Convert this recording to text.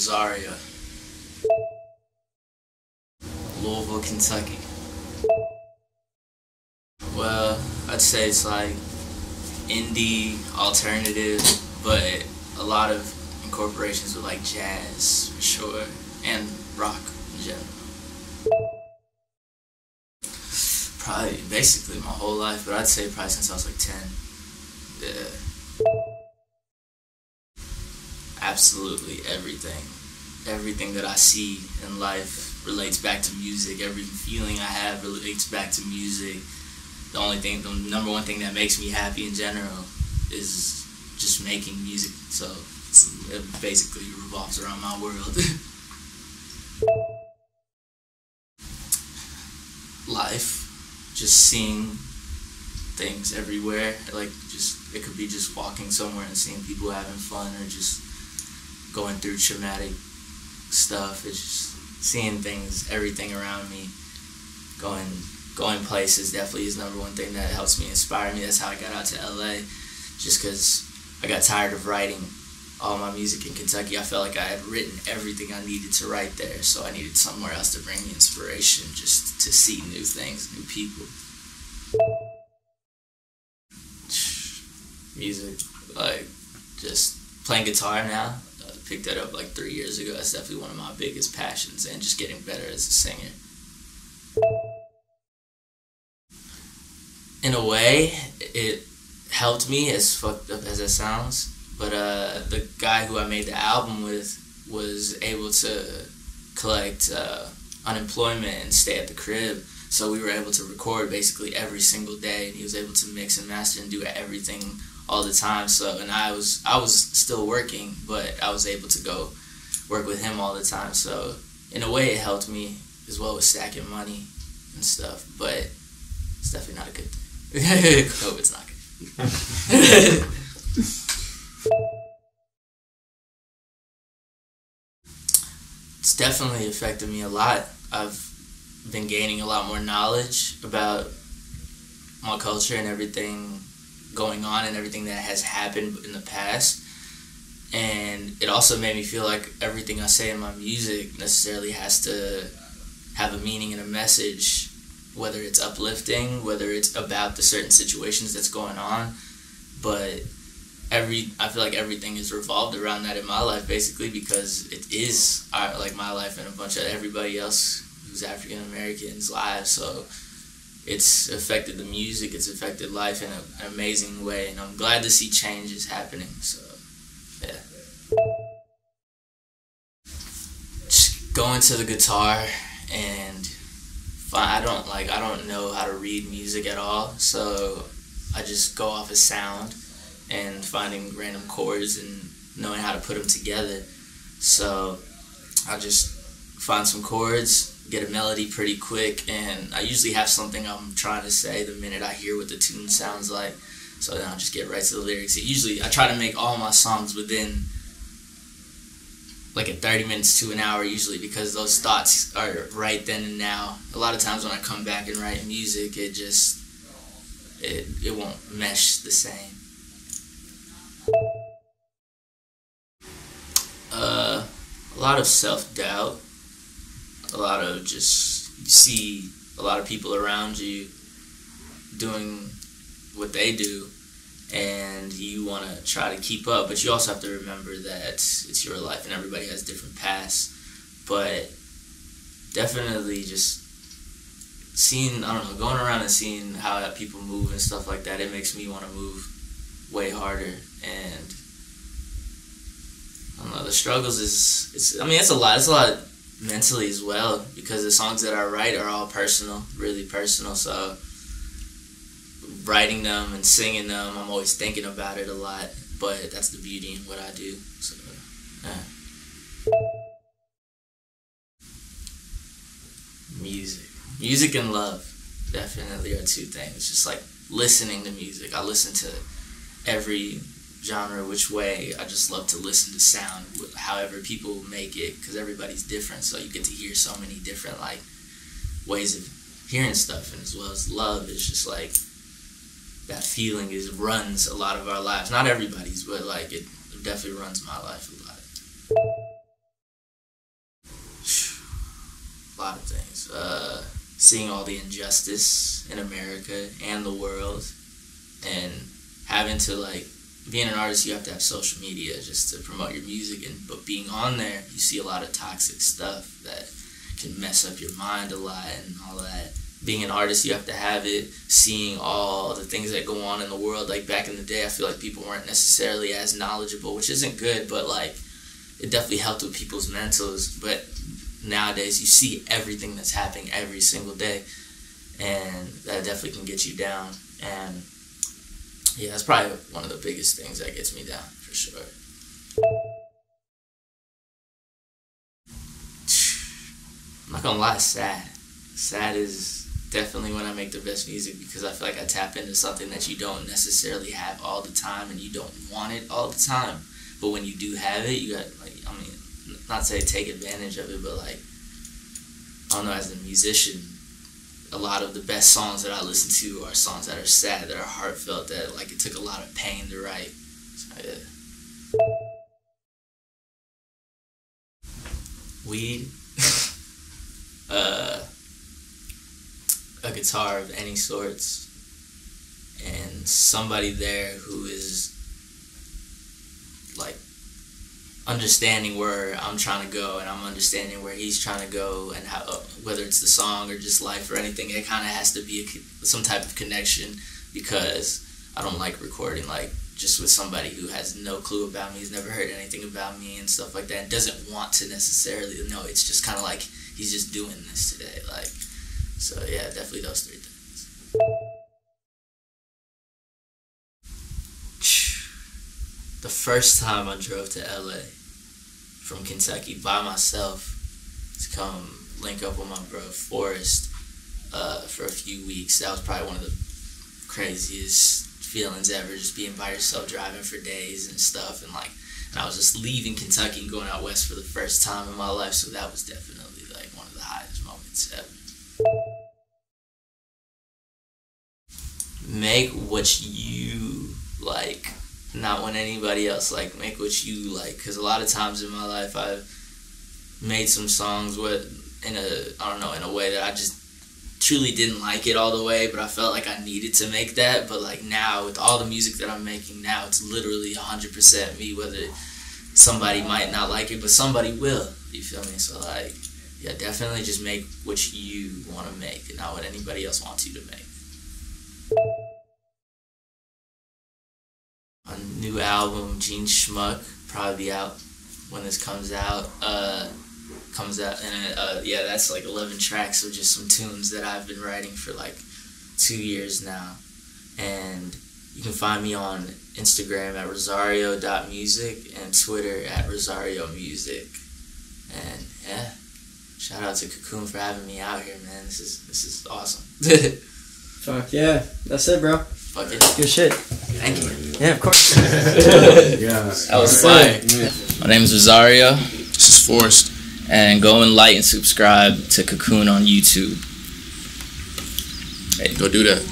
Rosario, Louisville, Kentucky. Well, I'd say it's like indie, alternative, but a lot of incorporations with like jazz for sure, and rock in general. Probably basically my whole life, but I'd say probably since I was like 10. Yeah. Absolutely everything. Everything that I see in life relates back to music. Every feeling I have relates back to music. The number one thing that makes me happy in general is just making music. So it basically revolves around my world. Life. Just seeing things everywhere. It could be just walking somewhere and seeing people having fun, or just going through traumatic stuff. It's just seeing things, everything around me. Going places definitely is number one thing that helps me, inspire me. That's how I got out to LA, just because I got tired of writing all my music in Kentucky. I felt like I had written everything I needed to write there, so I needed somewhere else to bring me inspiration, just to see new things, new people. Music, like just playing guitar now. I picked that up like 3 years ago. That's definitely one of my biggest passions, and just getting better as a singer. In a way, it helped me, as fucked up as it sounds, but the guy who I made the album with was able to collect unemployment and stay at the crib, so we were able to record basically every single day, and he was able to mix and master and do everything all the time. So, and I was still working, but I was able to go work with him all the time. So in a way, it helped me as well with stacking money and stuff, but it's definitely not a good thing. Hope it's not good. It's definitely affected me a lot. I've been gaining a lot more knowledge about my culture and everything going on and everything that has happened in the past. And it also made me feel like everything I say in my music necessarily has to have a meaning and a message, whether it's uplifting, whether it's about the certain situations that's going on. But I feel like everything is revolved around that in my life, basically, because it is like my life and a bunch of everybody else who's African American's lives. So it's affected the music, it's affected life in an amazing way, and I'm glad to see changes happening. So yeah, just going to the guitar, and I don't know how to read music at all, so I just go off of sound and finding random chords and knowing how to put them together. So I just find some chords, get a melody pretty quick, and I usually have something I'm trying to say the minute I hear what the tune sounds like. So then I'll just get right to the lyrics. I try to make all my songs within like 30 minutes to an hour usually, because those thoughts are right then and now. A lot of times when I come back and write music, it won't mesh the same. A lot of self-doubt, a lot of just, you see a lot of people around you doing what they do, and you want to try to keep up, but you also have to remember that it's your life and everybody has different paths. But definitely just seeing, I don't know, going around and seeing how people move and stuff like that, it makes me want to move way harder. And I don't know, the struggles it's a lot mentally as well, because the songs that I write are all personal, really personal. So writing them and singing them, I'm always thinking about it a lot, but that's the beauty in what I do. So yeah. Music and love definitely are two things. Just like listening to music, I listen to every genre, which way. I just love to listen to sound, however people make it, because everybody's different, so you get to hear so many different like ways of hearing stuff. And as well as love, it's just like that feeling runs a lot of our lives. Not everybody's, but like it definitely runs my life a lot. lot of things. Seeing all the injustice in America and the world, and having to, like, being an artist, you have to have social media just to promote your music, but being on there, you see a lot of toxic stuff that can mess up your mind a lot and all that. Being an artist, you have to have it, seeing all the things that go on in the world. Like, back in the day, I feel like people weren't necessarily as knowledgeable, which isn't good, but, like, it definitely helped with people's mentals. But nowadays, you see everything that's happening every single day, and that definitely can get you down. And yeah, that's probably one of the biggest things that gets me down, for sure. I'm not gonna lie, sad. Sad is definitely when I make the best music, because I feel like I tap into something that you don't necessarily have all the time, and you don't want it all the time. But when you do have it, you got, like, I mean, not say take advantage of it, but, like, I don't know, as a musician, a lot of the best songs that I listen to are songs that are sad, that are heartfelt, that, like, it took a lot of pain to write. So, yeah. Weed. A guitar of any sorts, and somebody there who is, like, understanding where I'm trying to go, and I'm understanding where he's trying to go, and how, whether it's the song or just life or anything, it kind of has to be some type of connection, because I don't like recording, like, just with somebody who has no clue about me, has never heard anything about me and stuff like that, and doesn't want to necessarily know. It's just kind of like he's just doing this today, like. So yeah, definitely those three things. The first time I drove to LA from Kentucky by myself to come link up with my bro Forrest for a few weeks, that was probably one of the craziest feelings ever, just being by yourself, driving for days and stuff, and, like, and I was just leaving Kentucky and going out west for the first time in my life, so that was definitely, like, one of the highest moments ever. Make what you like, not what anybody else like. Make what you like, because a lot of times in my life I've made some songs in a way that I just truly didn't like it all the way, but I felt like I needed to make that. But, like, now with all the music that I'm making now, it's literally 100% me, whether somebody might not like it, but somebody will, you feel me? So, like, yeah, definitely just make what you want to make and not what anybody else wants you to make. A new album, Schmuck, probably be out when this comes out. Yeah, that's like 11 tracks of just some tunes that I've been writing for like 2 years now. And you can find me on Instagram at rosario.music and Twitter at rosario.music. And yeah, shout out to Cocoon for having me out here, man. This is awesome. Fuck yeah, that's it, bro. Fuck it. Good shit. Thank you. Yeah, of course. Yeah. That was fire. My name is Rosario. This is Forrest. And go and like and subscribe to Cocoon on YouTube. Hey, go do that.